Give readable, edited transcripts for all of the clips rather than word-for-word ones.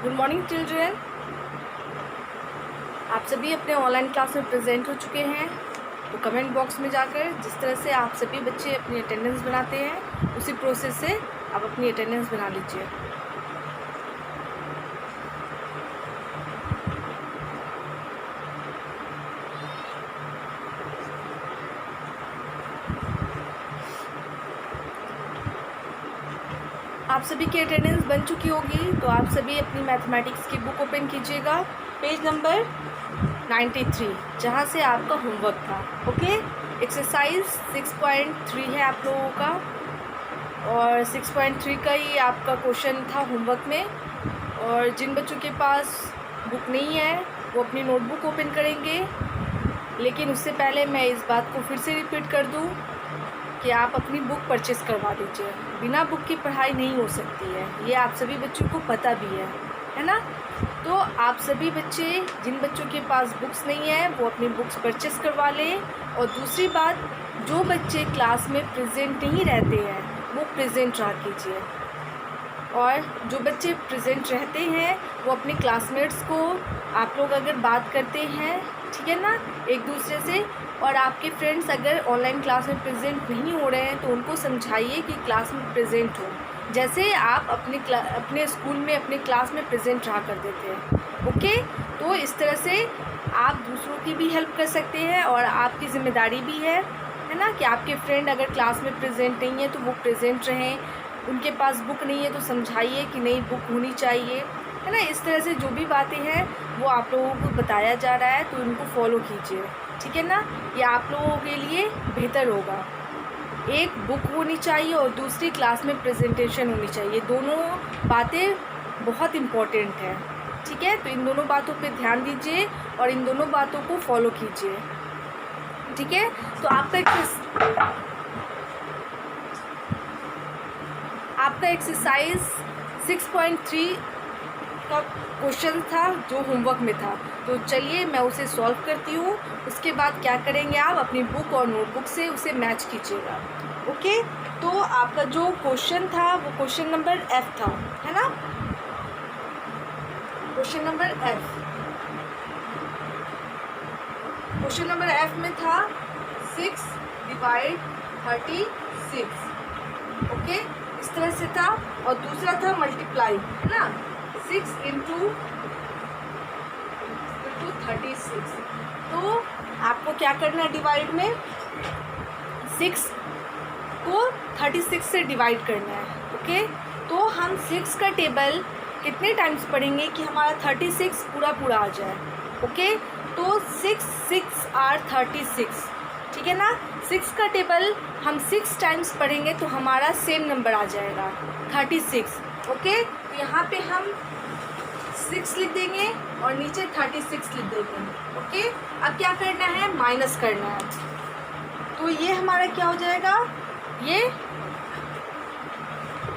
Good morning children. आप सभी अपने ऑनलाइन क्लास में प्रेजेंट हो चुके हैं। तो कमेंट बॉक्स में जाकर जिस तरह से आप सभी बच्चे अपनी अटेंडेंस बनाते हैं उसी प्रोसेस से आप अपनी अटेंडेंस बना लीजिए। आप सभी की अटेंडेंस बन चुकी होगी, तो आप सभी अपनी मैथमेटिक्स की बुक ओपन कीजिएगा, पेज नंबर 93, जहाँ से आपका होमवर्क था। ओके, एक्सरसाइज 6.3 है आप लोगों का, और 6.3 का ही आपका क्वेश्चन था होमवर्क में। और जिन बच्चों के पास बुक नहीं है वो अपनी नोटबुक ओपन करेंगे। लेकिन उससे पहले मैं इस बात को फिर से रिपीट कर दूँ कि आप अपनी बुक परचेस करवा दीजिए। बिना बुक की पढ़ाई नहीं हो सकती है, ये आप सभी बच्चों को पता भी है ना। तो आप सभी बच्चे, जिन बच्चों के पास बुक्स नहीं है वो अपनी बुक्स परचेस करवा लें। और दूसरी बात, जो बच्चे क्लास में प्रेजेंट नहीं रहते हैं वो प्रेजेंट रहा कीजिए। और जो बच्चे प्रेजेंट रहते हैं वो अपने क्लासमेट्स को, आप लोग अगर बात करते हैं, ठीक है ना, एक दूसरे से, और आपके फ्रेंड्स अगर ऑनलाइन क्लास में प्रेजेंट नहीं हो रहे हैं तो उनको समझाइए कि क्लास में प्रेजेंट हो, जैसे आप अपने स्कूल में अपने क्लास में प्रेजेंट रहा करते थे। ओके, तो इस तरह से आप दूसरों की भी हेल्प कर सकते हैं और आपकी ज़िम्मेदारी भी है ना, कि आपके फ्रेंड अगर क्लास में प्रेजेंट नहीं है तो वो प्रेजेंट रहें। उनके पास बुक नहीं है तो समझाइए कि नहीं, बुक होनी चाहिए, है ना। इस तरह से जो भी बातें हैं वो आप लोगों को बताया जा रहा है, तो उनको फॉलो कीजिए, ठीक है ना। ये आप लोगों के लिए बेहतर होगा। एक बुक होनी चाहिए और दूसरी क्लास में प्रेजेंटेशन होनी चाहिए, दोनों बातें बहुत इम्पॉर्टेंट हैं, ठीक है। तो इन दोनों बातों पे ध्यान दीजिए और इन दोनों बातों को फॉलो कीजिए, ठीक है। तो आपका एक्सरसाइज 6.3 का क्वेश्चन था जो होमवर्क में था। तो चलिए मैं उसे सॉल्व करती हूँ, उसके बाद क्या करेंगे, आप अपनी बुक और नोटबुक से उसे मैच कीजिएगा। ओके, तो आपका जो क्वेश्चन था वो क्वेश्चन नंबर F था, है ना, question number F। Question number F में था 6 / 36। ओके, इस तरह से था। और दूसरा था मल्टीप्लाई, है ना, 6 × 36। तो आपको क्या करना है, डिवाइड में 6 को 36 से डिवाइड करना है। ओके, तो हम 6 का टेबल कितने टाइम्स पढ़ेंगे कि हमारा 36 पूरा आ जाए। ओके, तो 6 are 36, ठीक है ना। 6 का टेबल हम 6 टाइम्स पढ़ेंगे तो हमारा सेम नंबर आ जाएगा 36। ओके, तो यहाँ पे हम 6 लिख देंगे और नीचे 36 लिख देंगे। ओके, अब क्या करना है, माइनस करना है। तो ये हमारा क्या हो जाएगा, ये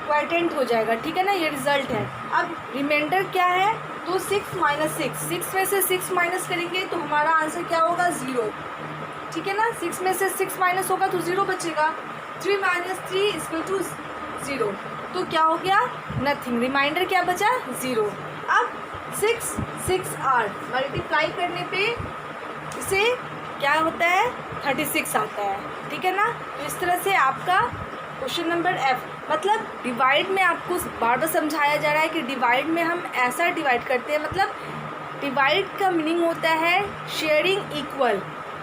क्वाड्रेंट हो जाएगा, ठीक है ना, ये रिजल्ट है। अब रिमाइंडर क्या है, तो 6 - 6, 6 में से 6 माइनस करेंगे तो हमारा आंसर क्या होगा, 0, ठीक है ना। 6 में से 6 माइनस होगा तो 0 बचेगा। 3 - 3 = 0, तो क्या हो गया, नथिंग। रिमाइंडर क्या बचा, 0। अब 6 R मल्टीप्लाई करने पे इसे क्या होता है, 36 आता है, ठीक है ना। तो इस तरह से आपका क्वेश्चन नंबर F, मतलब डिवाइड में आपको बार बार समझाया जा रहा है कि डिवाइड में हम ऐसा डिवाइड करते हैं, मतलब डिवाइड का मीनिंग होता है शेयरिंग इक्वल।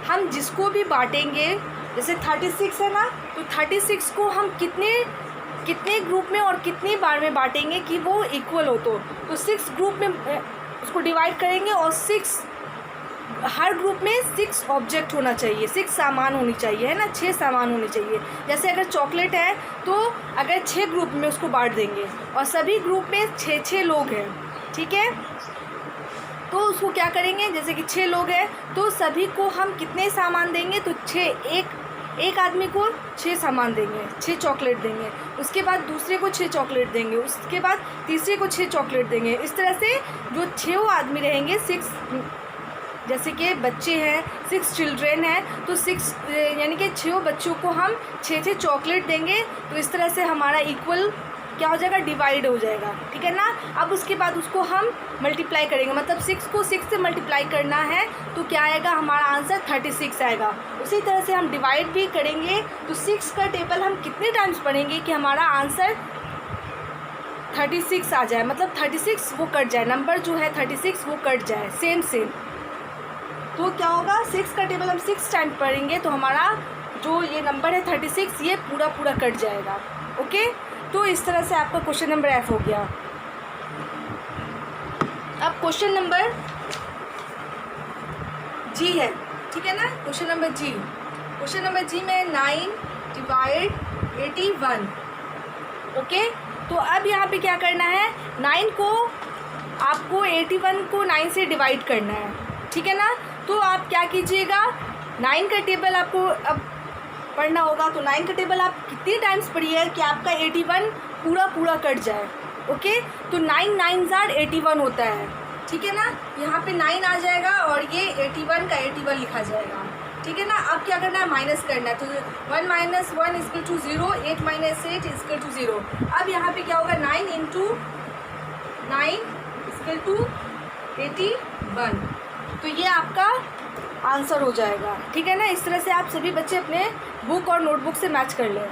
हम जिसको भी बांटेंगे, जैसे 36 है ना, तो 36 को हम कितने ग्रुप में और कितनी बार में बांटेंगे कि वो इक्वल हो। तो 6 ग्रुप में उसको डिवाइड करेंगे और 6 हर ग्रुप में 6 ऑब्जेक्ट होना चाहिए, 6 सामान होनी चाहिए, है ना, 6 सामान होने चाहिए। जैसे अगर चॉकलेट है तो अगर 6 ग्रुप में उसको बांट देंगे और सभी ग्रुप में 6 लोग हैं, ठीक है, तो उसको क्या करेंगे, जैसे कि 6 लोग हैं तो सभी को हम कितने सामान देंगे, तो 6, एक आदमी को 6 सामान देंगे, 6 चॉकलेट देंगे, उसके बाद दूसरे को 6 चॉकलेट देंगे, उसके बाद तीसरे को 6 चॉकलेट देंगे। इस तरह से जो 6 आदमी रहेंगे, 6, जैसे कि बच्चे हैं, 6 चिल्ड्रेन हैं, तो 6 यानी कि 6 बच्चों को हम 6 चॉकलेट देंगे। तो इस तरह से हमारा इक्वल क्या हो जाएगा, डिवाइड हो जाएगा, ठीक है ना। अब उसके बाद उसको हम मल्टीप्लाई करेंगे, मतलब 6 को 6 से मल्टीप्लाई करना है तो क्या आएगा, हमारा आंसर 36 आएगा। उसी तरह से हम डिवाइड भी करेंगे तो 6 का टेबल हम कितने टाइम्स पढ़ेंगे कि हमारा आंसर 36 आ जाए, मतलब 36 वो कट जाए, नंबर जो है 36 वो कट जाए, सेम। तो क्या होगा, 6 का टेबल हम 6 टाइम पढ़ेंगे तो हमारा जो ये नंबर है 36 ये पूरा कट जाएगा। ओके, तो इस तरह से आपका क्वेश्चन नंबर F हो गया। अब क्वेश्चन नंबर G है, ठीक है ना। क्वेश्चन नंबर G में 9 डिवाइड 81। ओके, तो अब यहाँ पे क्या करना है, 9 को आपको 81 को 9 से डिवाइड करना है, ठीक है ना। तो आप क्या कीजिएगा, 9 का टेबल आपको अब पढ़ना होगा, तो 9 का टेबल आप कितनी टाइम्स पढ़िए कि आपका 81 पूरा कट जाए। ओके, तो 9 9s are 81 होता है, ठीक है ना। यहाँ पे 9 आ जाएगा और ये 81 का 81 लिखा जाएगा, ठीक है ना। अब क्या करना है, माइनस करना है, तो 1 - 1 = 0, 8 - 8 = 0। अब यहाँ पे क्या होगा, 9 × 9 = 81, तो ये आपका आंसर हो जाएगा, ठीक है ना। इस तरह से आप सभी बच्चे अपने बुक और नोटबुक से मैच कर लें।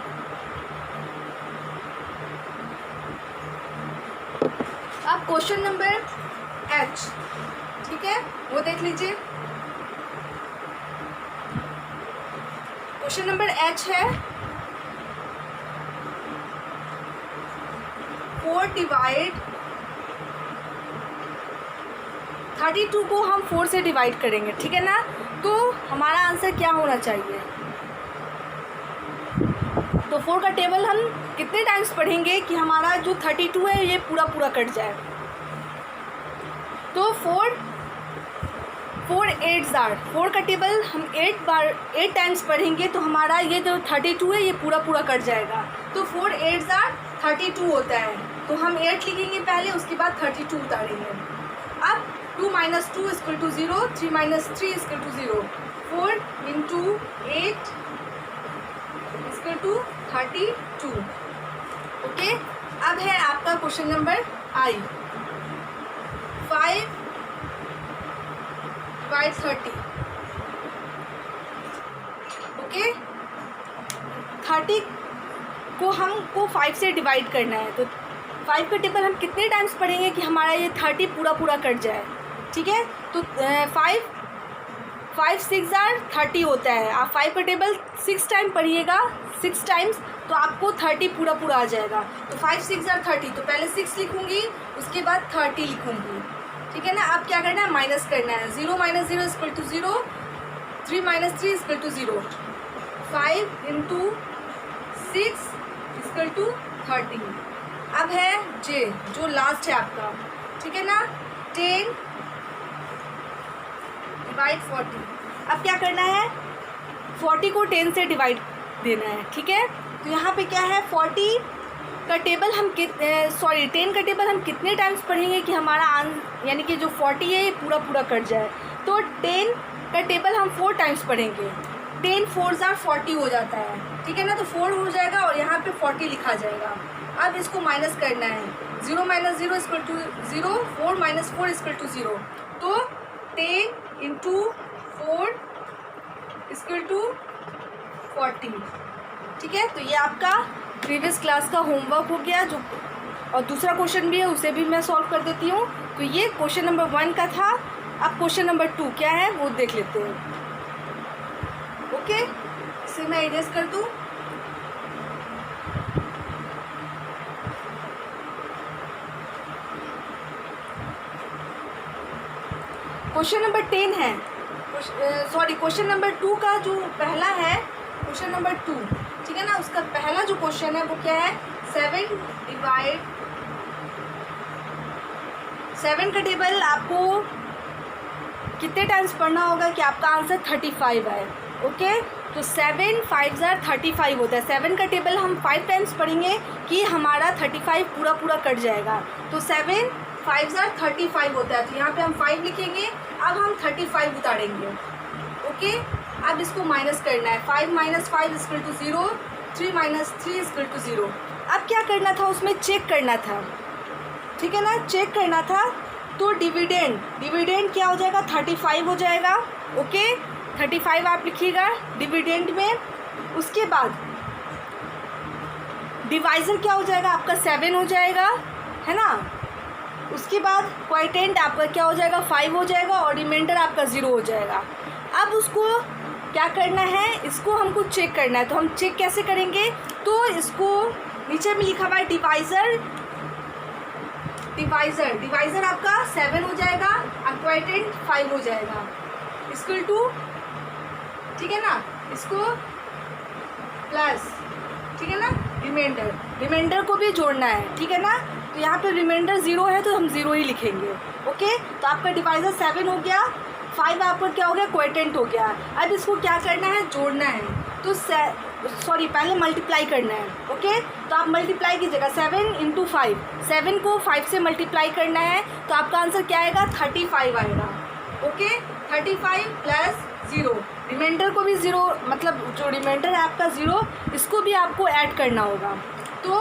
अब क्वेश्चन नंबर H, ठीक है, वो देख लीजिए। क्वेश्चन नंबर H है 4 डिवाइड 32 को हम 4 से डिवाइड करेंगे, ठीक है ना। तो हमारा आंसर क्या होना चाहिए, तो 4 का टेबल हम कितने टाइम्स पढ़ेंगे कि हमारा जो 32 है ये पूरा कट जाए। तो 4 8s are 4 का टेबल हम 8 टाइम्स पढ़ेंगे तो हमारा ये जो 32 है ये पूरा कट जाएगा। तो 4 8s are 32 होता है, तो हम 8 लिखेंगे पहले, उसके बाद 32 उतारेंगे। अब 2 - 2 = 0, 3 - 3 = 0, 4 × 8 = 32। ओके, अब है आपका क्वेश्चन नंबर I, 5 / 30। ओके, 30 को हमको 5 से डिवाइड करना है, तो 5 का टेबल हम कितने टाइम्स पढ़ेंगे कि हमारा ये 30 पूरा कट जाए, ठीक है। तो 5 6 are 30 होता है, आप 5 का टेबल 6 टाइम पढ़िएगा, 6 टाइम्स, तो आपको 30 पूरा आ जाएगा। तो 5 6 are 30, तो पहले 6 लिखूँगी, उसके बाद 30 लिखूँगी, ठीक है ना। अब क्या करना है, माइनस करना है, 0 - 0 = 0, 3 - 3 = 0, 5 × 6 = 30। अब है J, जो लास्ट है आपका, ठीक है ना, 10 डिवाइड 40। अब क्या करना है, 40 को 10 से डिवाइड देना है, ठीक है। तो यहाँ पे क्या है, 40 का टेबल हम 10 का टेबल हम कितने टाइम्स पढ़ेंगे कि हमारा यानी कि जो 40 है ये पूरा कट जाए। तो 10 का टेबल हम 4 टाइम्स पढ़ेंगे, 10 4s are 40 हो जाता है, ठीक है ना। तो 4 हो जाएगा और यहाँ पे 40 लिखा जाएगा। अब इसको माइनस करना है, 0 - 0 = 0, 4 - 4 = 0, तो 10 × 4 = 40, ठीक है। तो ये आपका प्रीवियस क्लास का होमवर्क हो गया, जो और दूसरा क्वेश्चन भी है उसे भी मैं सॉल्व कर देती हूँ। तो ये क्वेश्चन नंबर 1 का था। अब क्वेश्चन नंबर 2 क्या है वो देख लेते हैं। ओके, इसे मैं इरेज कर दूँ। क्वेश्चन नंबर 10 है, क्वेश्चन नंबर 2 का जो पहला है, क्वेश्चन नंबर 2, ठीक है ना, उसका पहला जो क्वेश्चन है वो क्या है, 7 डिवाइड 7 का टेबल आपको कितने टाइम्स पढ़ना होगा कि आपका आंसर 35 है। ओके, तो 7 5s are 35 होता है, 7 का टेबल हम 5 टाइम्स पढ़ेंगे कि हमारा 35 पूरा कट जाएगा। तो 7 5s are 35 होता है, तो यहाँ पे हम 5 लिखेंगे। अब हम 35 उतारेंगे। ओके, अब इसको माइनस करना है, 5 - 5 = 0, 3 माइनस 3 इक्वल टू 0। अब क्या करना था, उसमें चेक करना था, ठीक है ना, चेक करना था। तो डिविडेंड क्या हो जाएगा, 35 हो जाएगा। ओके, 35 आप लिखिएगा डिविडेंड में। उसके बाद डिवाइज़र क्या हो जाएगा आपका, 7 हो जाएगा, है ना। उसके बाद क्वोटिएंट आपका क्या हो जाएगा, 5 हो जाएगा, और रिमाइंडर आपका 0 हो जाएगा। अब उसको क्या करना है, इसको हमको चेक करना है। तो हम चेक कैसे करेंगे, तो इसको नीचे में लिखा हुआ है डिवाइज़र आपका 7 हो जाएगा, और क्वोटिएंट 5 हो जाएगा, इक्वल टू, ठीक है ना, इसको प्लस, ठीक है ना, रिमाइंडर को भी जोड़ना है, ठीक है ना। तो यहाँ पे रिमाइंडर 0 है तो हम 0 ही लिखेंगे। ओके, तो आपका डिवाइज़र 7 हो गया, 5 आपका क्या हो गया, क्वोटिएंट हो गया। अब इसको क्या करना है, जोड़ना है। तो पहले मल्टीप्लाई करना है। ओके, तो आप मल्टीप्लाई कीजिएगा, 7 इंटू 5, 7 को 5 से मल्टीप्लाई करना है, तो आपका आंसर क्या आएगा, 35 आएगा। ओके, 35 प्लस 0, रिमाइंडर को भी 0, मतलब जो रिमाइंडर है आपका 0, इसको भी आपको ऐड करना होगा। तो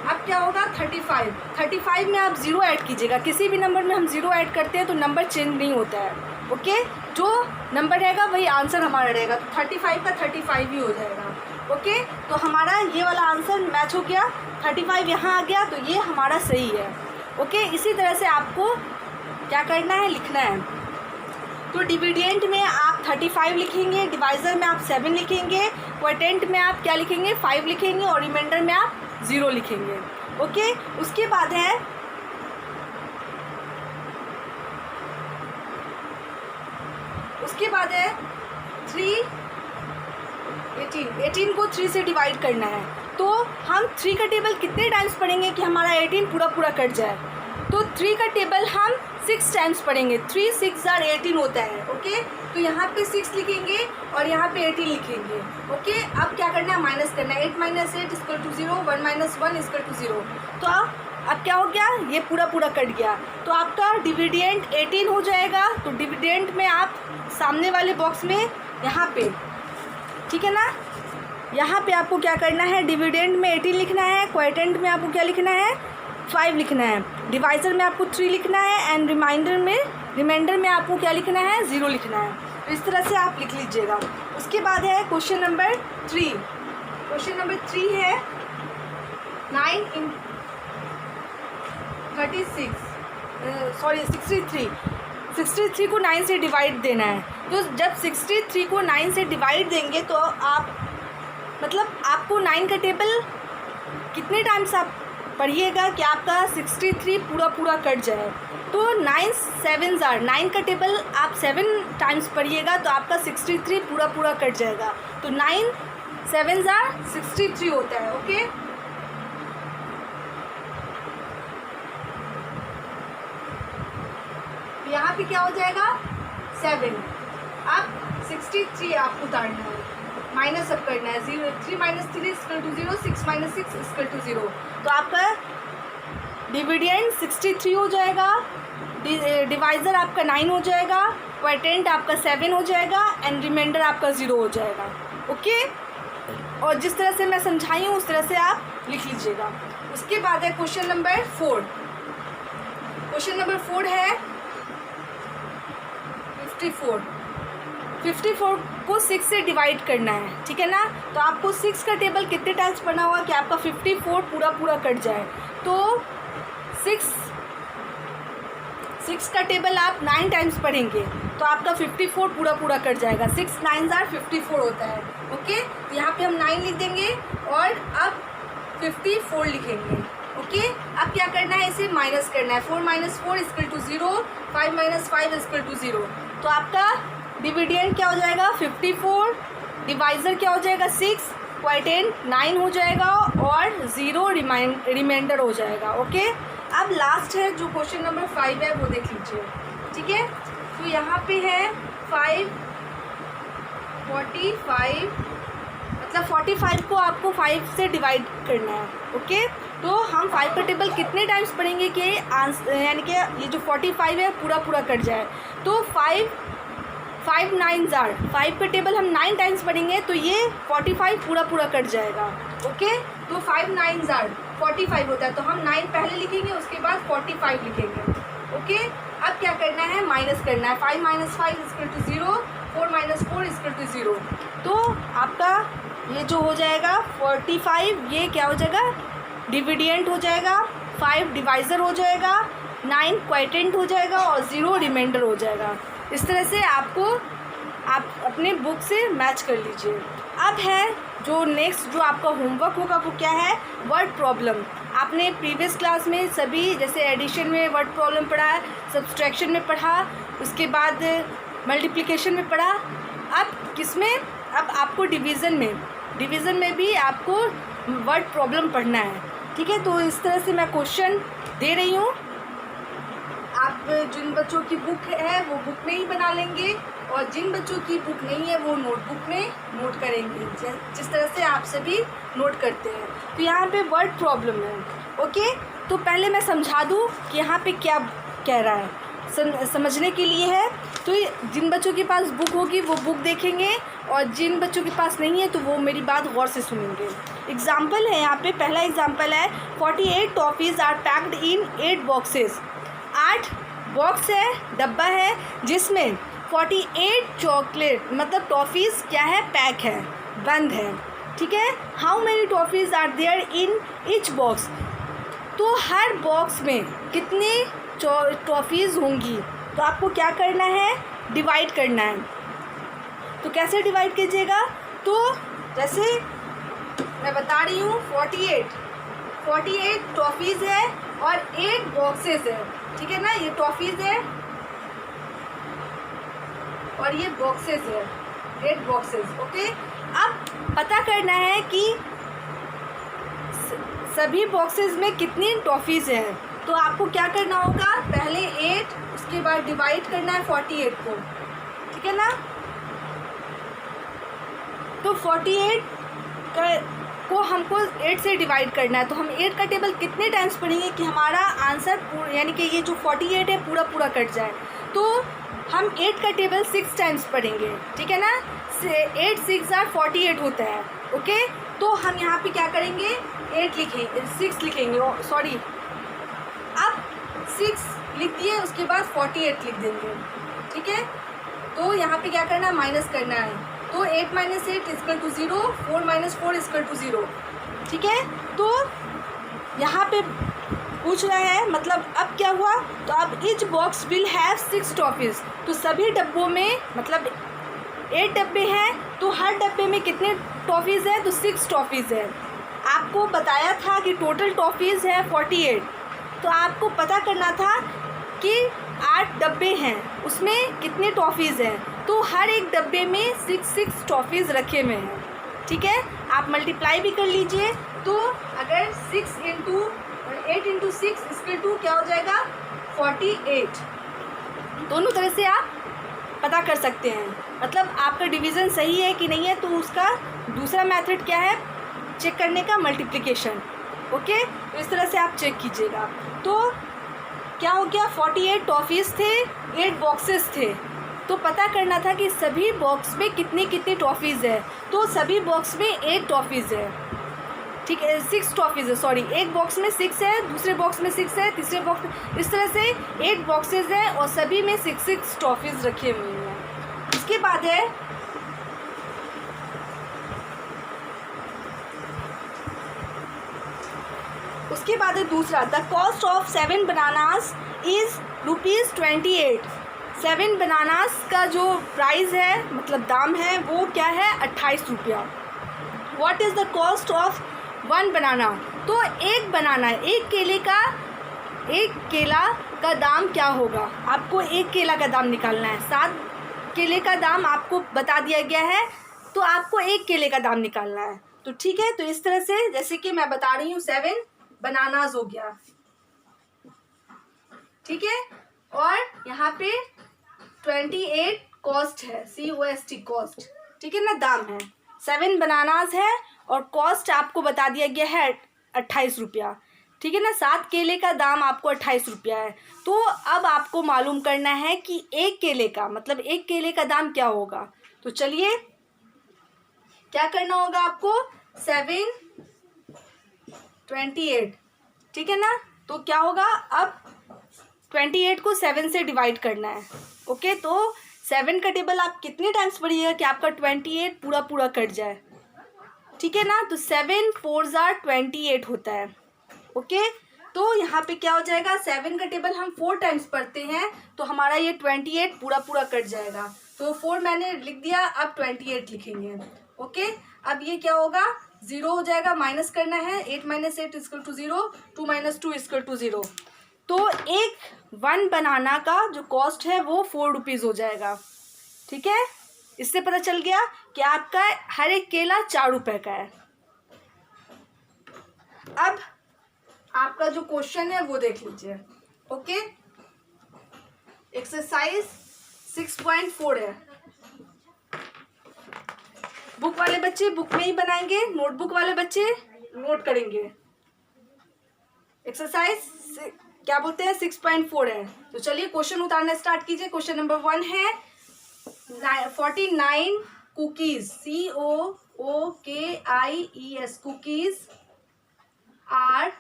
अब क्या होगा, 35 में आप 0 ऐड कीजिएगा। किसी भी नंबर में हम 0 ऐड करते हैं तो नंबर चेंज नहीं होता है। ओके, जो नंबर रहेगा वही आंसर हमारा रहेगा। तो 35 का 35 ही हो जाएगा। ओके, तो हमारा ये वाला आंसर मैच हो गया, 35 यहाँ आ गया, तो ये हमारा सही है। ओके, इसी तरह से आपको क्या करना है, लिखना है। तो डिविडेंड में आप 35 लिखेंगे, डिवाइज़र में आप 7 लिखेंगे, क्वोटिएंट में आप क्या लिखेंगे, 5 लिखेंगे, और रिमाइंडर में आप 0 लिखेंगे। ओके, उसके बाद है थ्री 18 को 3 से डिवाइड करना है। तो हम 3 का टेबल कितने टाइम्स पढ़ेंगे कि हमारा 18 पूरा कट जाए। तो 3 का टेबल हम 6 टाइम्स पढ़ेंगे, 3 6 = 18 होता है। ओके, तो यहाँ पे 6 लिखेंगे और यहाँ पे 18 लिखेंगे। ओके, अब क्या करना है, माइनस करना है, 8 - 8 = 0, 1 - 1 = 0। तो अब क्या हो गया, ये पूरा कट गया। तो आपका डिविडेंड 18 हो जाएगा। तो डिविडेंड में आप सामने वाले बॉक्स में यहाँ पे, ठीक है ना, यहाँ पे आपको क्या करना है, डिविडेंड में 18 लिखना है, क्वोटिएंट में आपको क्या लिखना है, 5 लिखना है, डिवाइज़र में आपको 3 लिखना है, एंड रिमाइंडर में आपको क्या लिखना है, 0 लिखना है। तो इस तरह से आप लिख लीजिएगा। उसके बाद है क्वेश्चन नंबर 3। क्वेश्चन नंबर 3 है 9 × 63 को 9 से डिवाइड देना है। तो जब 63 को 9 से डिवाइड देंगे तो आपको 9 का टेबल कितने टाइम्स आप पढ़िएगा कि आपका 63 पूरा कट जाए। तो 9 7 = 9 का टेबल आप 7 टाइम्स पढ़िएगा तो आपका 63 पूरा कट जाएगा। तो 9 7 = 63 होता है। ओके, यहाँ पे क्या हो जाएगा, 7। अब 63 आपको उतारना है, माइनस अब करना है, 3 - 3 = 0, 6 - 6 = 0। तो आपका डिविडेंड 63 हो जाएगा, डिवाइज़र आपका 9 हो जाएगा, क्वोटिएंट आपका 7 हो जाएगा, एंड रिमाइंडर आपका 0 हो जाएगा। ओके, और जिस तरह से मैं समझाई हूँ उस तरह से आप लिख लीजिएगा। उसके बाद है क्वेश्चन नंबर 4। क्वेश्चन नंबर 4 है 54 को 6 से डिवाइड करना है, ठीक है ना। तो आपको 6 का टेबल कितने टाइम्स पढ़ना होगा कि आपका 54 पूरा कट जाए। तो 6 का टेबल आप 9 टाइम्स पढ़ेंगे तो आपका 54 पूरा कट जाएगा। 6 × 9 = 54 होता है। ओके, तो यहाँ पे हम 9 लिख देंगे और अब 54 लिखेंगे। ओके, अब क्या करना है, इसे माइनस करना है, 4 - 4 = 0, 5 - 5 = 0। तो आपका डिविडेंड क्या हो जाएगा, 54, डिवाइज़र क्या हो जाएगा, 6, क्वोटिएंट 9 हो जाएगा, और 0 रिमाइंडर हो जाएगा। ओके, अब लास्ट है जो क्वेश्चन नंबर 5 है वो देख लीजिए, ठीक है। तो यहाँ पे है 5 45, मतलब 45 को आपको 5 से डिवाइड करना है। ओके, तो हम 5 का टेबल कितने टाइम्स पढ़ेंगे कि यानी कि ये जो 45 है पूरा कट जाए। तो 5 5 9 जार 5 का टेबल हम 9 टाइम्स पढ़ेंगे तो ये 45 पूरा कट जाएगा। ओके, तो 5 9 जार 45 होता है, तो हम 9 पहले लिखेंगे, उसके बाद 45 लिखेंगे। ओके, अब क्या करना है, माइनस करना है। 5 - 5 = 0, 4 - 4 = 0। तो आपका ये जो हो जाएगा 45, ये क्या हो जाएगा, डिविडेंट हो जाएगा, 5 डिवाइज़र हो जाएगा, 9 क्वाइटेंट हो जाएगा और 0 रिमाइंडर हो जाएगा। इस तरह से आप अपने बुक से मैच कर लीजिए। अब है जो नेक्स्ट जो आपका होमवर्क होगा वो क्या है, वर्ड प्रॉब्लम। आपने प्रीवियस क्लास में सभी जैसे एडिशन में वर्ड प्रॉब्लम पढ़ा है, सब्सट्रैक्शन में पढ़ा, उसके बाद मल्टीप्लिकेशन में पढ़ा। अब किसमें, अब आपको डिवीज़न में भी आपको वर्ड प्रॉब्लम पढ़ना है। ठीक है, तो इस तरह से मैं क्वेश्चन दे रही हूँ। आप जिन बच्चों की बुक है वो बुक में ही बना लेंगे, और जिन बच्चों की बुक नहीं है वो नोटबुक में नोट करेंगे, जिस तरह से आप सभी नोट करते हैं। तो यहाँ पे वर्ड प्रॉब्लम है। ओके, तो पहले मैं समझा दूँ कि यहाँ पे क्या कह रहा है, समझने के लिए है। तो जिन बच्चों के पास बुक होगी वो बुक देखेंगे, और जिन बच्चों के पास नहीं है तो वो मेरी बात गौर से सुनेंगे। एग्जाम्पल है यहाँ पे, पहला एग्जाम्पल है 48 toffees are packed in 8 boxes. 8 box है, डब्बा है, जिसमें 48 चॉकलेट मतलब टॉफ़ीज़ क्या है, पैक है, बंद है। ठीक है, how many toffees are there in each box. तो हर बॉक्स में कितनी टॉफ़ीज़ होंगी, तो आपको क्या करना है, डिवाइड करना है। तो कैसे डिवाइड कीजिएगा, तो जैसे मैं बता रही हूँ 48 टॉफ़ीज़ है और 8 बॉक्सेस है। ठीक है ना, ये टॉफ़ीज़ है और ये बॉक्सेस है, 8 बॉक्सेस। ओके, अब पता करना है कि सभी बॉक्सेस में कितनी टॉफ़ीज़ है। तो आपको क्या करना होगा, पहले 8, उसके बाद डिवाइड करना है 48 को। ठीक है ना, तो 48 को हमको 8 से डिवाइड करना है। तो हम 8 का टेबल कितने टाइम्स पढ़ेंगे कि हमारा आंसर यानी कि ये जो 48 है पूरा कट जाए। तो हम 8 का टेबल 6 टाइम्स पढ़ेंगे। ठीक है ना, 8 6 48 होता है। ओके, तो हम यहाँ पे क्या करेंगे, 6 लिखेंगे, सॉरी, अब 6 लिख दिए, उसके बाद 48 लिख देंगे। ठीक है, तो यहाँ पे क्या करना है, माइनस करना है। तो 8 - 8 = 0, 4 - 4 = 0। ठीक है, तो यहाँ पे पूछ रहा है, मतलब अब क्या हुआ, तो अब each box will have 6 toffees. तो सभी डब्बों में, मतलब 8 डब्बे हैं, तो हर डब्बे में कितने टॉफ़ीज़ है, तो 6 टॉफ़ीज़ है। आपको बताया था कि टोटल टॉफ़ीज़ है 48, तो आपको पता करना था कि 8 डब्बे हैं, उसमें कितने टॉफ़ीज़ हैं। तो हर एक डब्बे में 6 टॉफ़ीज़ रखे हुए हैं। ठीक है, आप मल्टीप्लाई भी कर लीजिए। तो अगर 8 × 6 क्या हो जाएगा, 48। दोनों तरह से आप पता कर सकते हैं, मतलब आपका डिवीज़न सही है कि नहीं है। तो उसका दूसरा मेथड क्या है, चेक करने का, मल्टीप्लिकेशन। ओके, तो इस तरह से आप चेक कीजिएगा। तो क्या हो गया, 48 टॉफ़ीज़ थे, 8 बॉक्सेस थे। तो पता करना था कि सभी बॉक्स में कितनी टॉफ़ीज़ है। तो सभी बॉक्स में 8 टॉफ़ीज़ है। ठीक है, 6 टॉफ़ीज़ है, सॉरी, एक बॉक्स में 6 है, दूसरे बॉक्स में 6 है, तीसरे बॉक्स, इस तरह से 8 बॉक्सेस हैं और सभी में 6 टॉफ़ीज़ रखे हुए हैं। उसके बाद है दूसरा, the cost of 7 bananas is ₹28। 7 bananas का जो प्राइस है, मतलब दाम है, वो क्या है, 28 रुपया। What is the cost of 1 बनाना। तो एक बनाना, एक केला का दाम क्या होगा, आपको एक केला का दाम निकालना है। 7 केले का दाम आपको बता दिया गया है, तो आपको एक केले का दाम निकालना है। तो ठीक है, तो इस तरह से जैसे कि मैं बता रही हूँ, 7 बनानास हो गया। ठीक है, और यहाँ पे 28 कॉस्ट है, COST कॉस्ट। ठीक है ना, दाम है, 7 बनानास है और कॉस्ट आपको बता दिया गया है 28 रुपया। ठीक है ना। 7 केले का दाम आपको 28 रुपया है। तो अब आपको मालूम करना है कि एक केले का मतलब एक केले का दाम क्या होगा। तो चलिए क्या करना होगा आपको, 7 28, ठीक है ना। तो क्या होगा, अब 28 को 7 से डिवाइड करना है। ओके, तो 7 का टेबल आप कितने टाइम्स पढ़िएगा कि आपका 28 पूरा पूरा कट जाए, ठीक है ना। तो 7 4 28 होता है। ओके, तो यहाँ पे क्या हो जाएगा, 7 का टेबल हम 4 टाइम्स पढ़ते हैं तो हमारा ये 28 पूरा पूरा कट जाएगा। तो 4 मैंने लिख दिया, अब 28 लिखेंगे। ओके, अब ये क्या होगा, 0 हो जाएगा, माइनस करना है। 8 - 8 = 0, 2 - 2 = 0। तो एक 1 बनाना का जो कॉस्ट है वो 4 रुपीज़ हो जाएगा, ठीक है। इससे पता चल गया कि आपका हर एक केला 4 रुपए का है। अब आपका जो क्वेश्चन है वो देख लीजिए। ओके, एक्सरसाइज 6.4 है। बुक वाले बच्चे बुक में ही बनाएंगे, नोटबुक वाले बच्चे नोट करेंगे। एक्सरसाइज क्या बोलते हैं, 6.4 है। तो चलिए क्वेश्चन उतारना स्टार्ट कीजिए। क्वेश्चन नंबर 1 है 49 cookies, COOKIES cookies are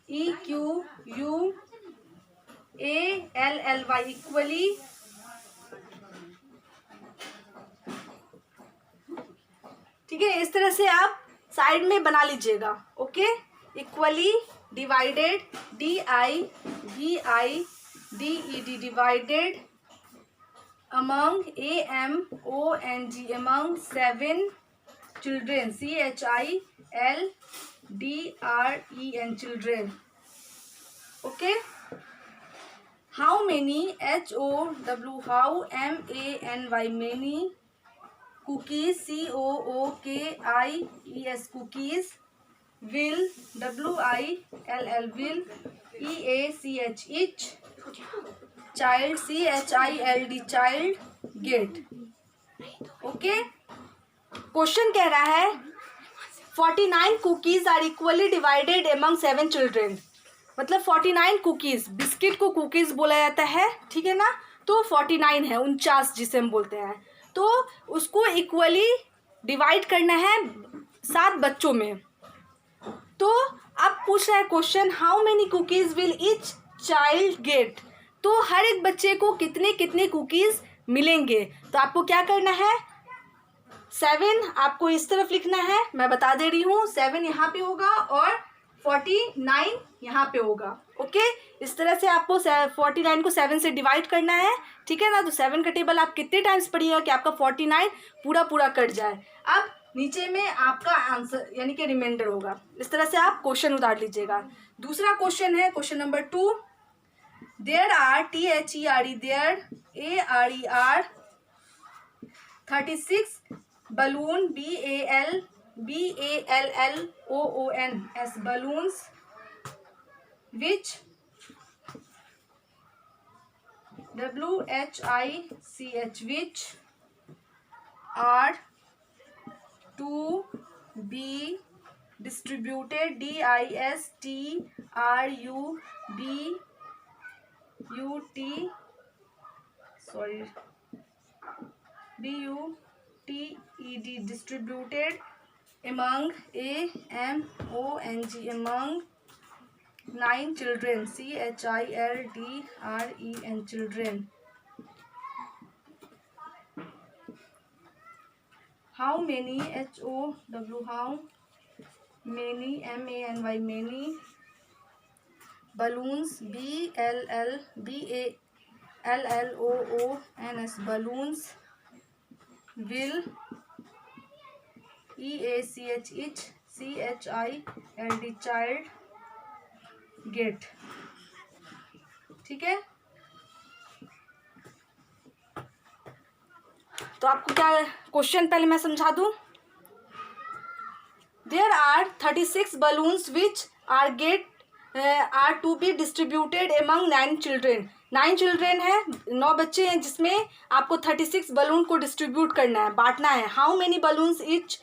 EQUALLY equally ठीक है। इस तरह से आप साइड में बना लीजिएगा। Okay, equally divided DIVIDED divided among AMONG among 7 children CHILDREN children. Okay, how many how MANY many cookies COOKIES cookies will will EACH each child CHILD child get. Okay, question कह रहा है 49 cookies are equally divided among 7 children. मतलब 49 cookies, biscuit को cookies बोला जाता है, ठीक है ना। तो 49 है, 49 जिसे हम बोलते हैं। तो उसको इक्वली डिवाइड करना है 7 बच्चों में। तो अब पूछ रहा है question, how many cookies will each child gate. तो हर एक बच्चे को कितने कितने कुकीज मिलेंगे। तो आपको क्या करना है, 7 आपको इस तरफ लिखना है, मैं बता दे रही हूँ। 7 यहाँ पे होगा और 49 यहाँ पे होगा। ओके, इस तरह से आपको 49 को 7 से डिवाइड करना है, ठीक है ना। तो 7 का टेबल आप कितने टाइम्स पढ़िएगा कि आपका 49 पूरा पूरा कट जाए। अब नीचे में आपका आंसर यानी कि रिमाइंडर होगा। इस तरह से आप क्वेश्चन उतार लीजिएगा। दूसरा क्वेश्चन है question number 2, there are there ARER 36 balloon BALLOONS balloons which WHICH which are to be distributed distributed among AMONG among 9 children CHILDREN children. How many how many MANY many balloons BALLOONS balloons will EACH each CHILD child get. ठीक है, तो आपको क्या question पहले मैं समझा दूं। There are 36 balloons which are to be distributed among 9 children. 9 children है, 9 बच्चे हैं जिसमें आपको 36 बलून को डिस्ट्रीब्यूट करना है, बांटना है। How many balloons each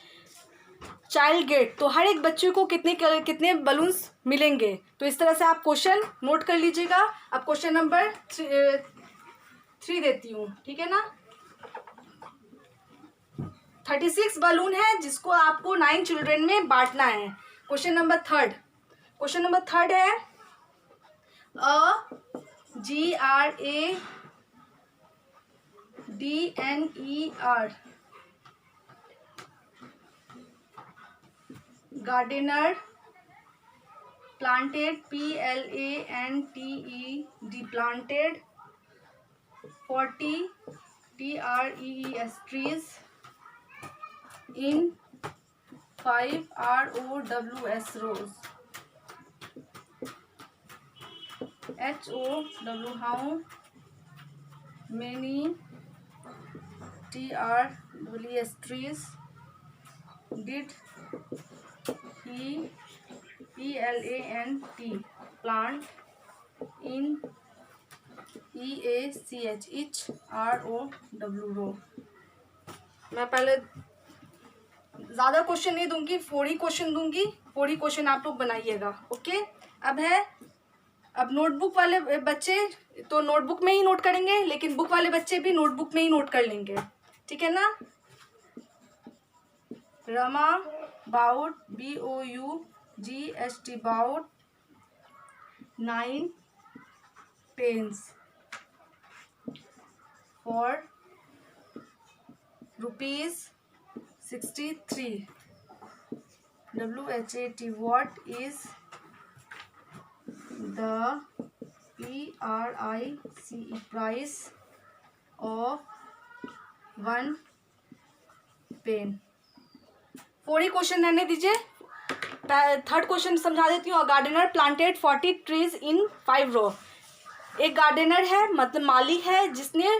child gate, तो हर एक बच्चे को कितने बलून्स मिलेंगे। तो इस तरह से आप क्वेश्चन नोट कर लीजिएगा। अब क्वेश्चन नंबर 3 देती हूँ, ठीक है ना। 36 बलून है जिसको आपको 9 चिल्ड्रन में बांटना है। क्वेश्चन नंबर थर्ड है GRADNER gardener planted PLANTED planted 40 TREES trees in 5 ROWS rows. HOW how many TREES trees did he PLANT plant in EACH each ROW row। मैं पहले ज़्यादा क्वेश्चन नहीं दूंगी, 4 ही क्वेश्चन दूंगी, 4 ही क्वेश्चन आप लोग बनाइएगा। ओके, अब नोटबुक वाले बच्चे तो नोटबुक में ही नोट करेंगे, लेकिन बुक वाले बच्चे भी नोटबुक में ही नोट कर लेंगे, ठीक है ना। Rama bought BOUGST bought 9 pens for ₹63। WHAT what is the PRICE price of 1 pen। 4 he question रहने दीजिए। थर्ड क्वेश्चन समझा देती हूँ। गार्डनर प्लांटेड 40 ट्रीज इन 5 रो। एक गार्डनर है, मतलब माली है, जिसने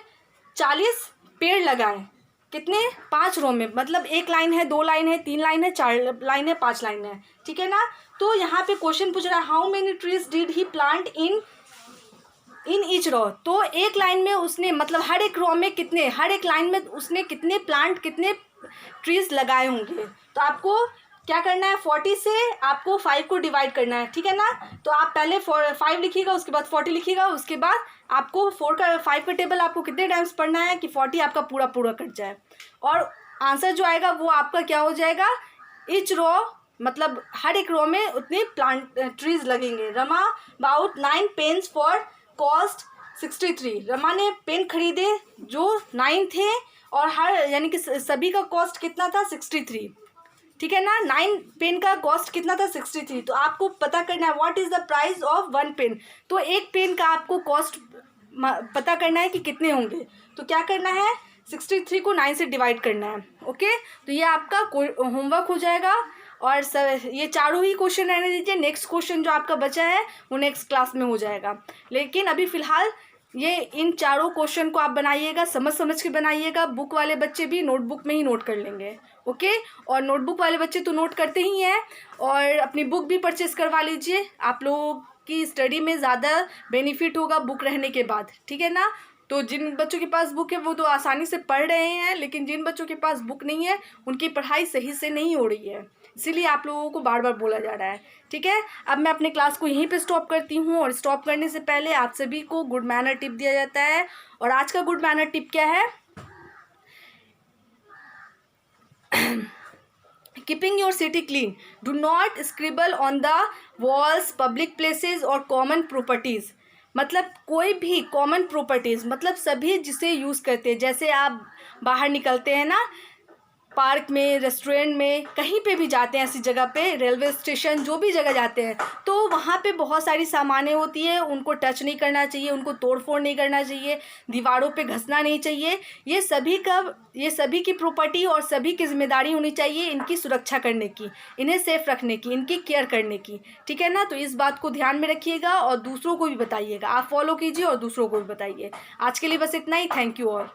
40 पेड़ लगाए। कितने? 5 रो में, मतलब 1 लाइन है, 2 लाइन है, 3 लाइन है, 4 लाइन है, 5 लाइन है, ठीक है ना। तो यहाँ पे क्वेश्चन पूछ रहा है how many trees did he plant in each row. तो एक लाइन में उसने, मतलब हर एक रो में कितने, हर एक लाइन में उसने कितने ट्रीज लगाए होंगे। तो आपको क्या करना है, 40 से आपको 5 को डिवाइड करना है, ठीक है ना। तो आप पहले 5 लिखिएगा, उसके बाद 40 लिखिएगा, उसके बाद आपको 5 का टेबल आपको कितने टाइम्स पढ़ना है कि 40 आपका पूरा कट जाए। और आंसर जो आएगा वो आपका क्या हो जाएगा, ईच रो, मतलब हर एक रो में उतने ट्रीज लगेंगे। Rama bought 9 pens for cost 63। Rama ने पेन खरीदे जो 9 थे, और हर यानी कि सभी का कॉस्ट कितना था, 63, ठीक है ना। 9 पेन का कॉस्ट कितना था, 63। तो आपको पता करना है what is the price of 1 pen. तो एक पेन का आपको कॉस्ट पता करना है कि कितने होंगे। तो क्या करना है, 63 को 9 से डिवाइड करना है। ओके, तो ये आपका होमवर्क हो जाएगा। और ये चारों ही क्वेश्चन रहने दीजिए। नेक्स्ट क्वेश्चन जो आपका बचा है वो नेक्स्ट क्लास में हो जाएगा। लेकिन अभी फ़िलहाल ये इन चारों क्वेश्चन को आप बनाइएगा, समझ के बनाइएगा। बुक वाले बच्चे भी नोटबुक में ही नोट कर लेंगे। ओके, और नोटबुक वाले बच्चे तो नोट करते ही हैं, और अपनी बुक भी परचेस करवा लीजिए। आप लोगों की स्टडी में ज़्यादा बेनिफिट होगा बुक रहने के बाद, ठीक है ना। तो जिन बच्चों के पास बुक है वो तो आसानी से पढ़ रहे हैं, लेकिन जिन बच्चों के पास बुक नहीं है उनकी पढ़ाई सही से नहीं हो रही है, इसीलिए आप लोगों को बार बार बोला जा रहा है, ठीक है। अब मैं अपने क्लास को यहीं पे स्टॉप करती हूँ, और स्टॉप करने से पहले आप सभी को गुड मैनर टिप दिया जाता है। और आज का गुड मैनर टिप क्या है, keeping your city clean, do not scribble on the walls, public places और कॉमन प्रॉपर्टीज़। मतलब कोई भी कॉमन प्रॉपर्टीज़, मतलब सभी जिसे यूज़ करते हैं। जैसे आप बाहर निकलते हैं ना, पार्क में, रेस्टोरेंट में, कहीं पे भी जाते हैं ऐसी जगह पे, रेलवे स्टेशन, जो भी जगह जाते हैं, तो वहाँ पे बहुत सारी सामानें होती है, उनको टच नहीं करना चाहिए, उनको तोड़ फोड़ नहीं करना चाहिए, दीवारों पे घसना नहीं चाहिए। ये सभी की प्रॉपर्टी और सभी की जिम्मेदारी होनी चाहिए इनकी सुरक्षा करने की, इन्हें सेफ रखने की, इनकी केयर करने की, ठीक है ना। तो इस बात को ध्यान में रखिएगा और दूसरों को भी बताइएगा। आप फॉलो कीजिए और दूसरों को भी बताइए। आज के लिए बस इतना ही। Thank you all.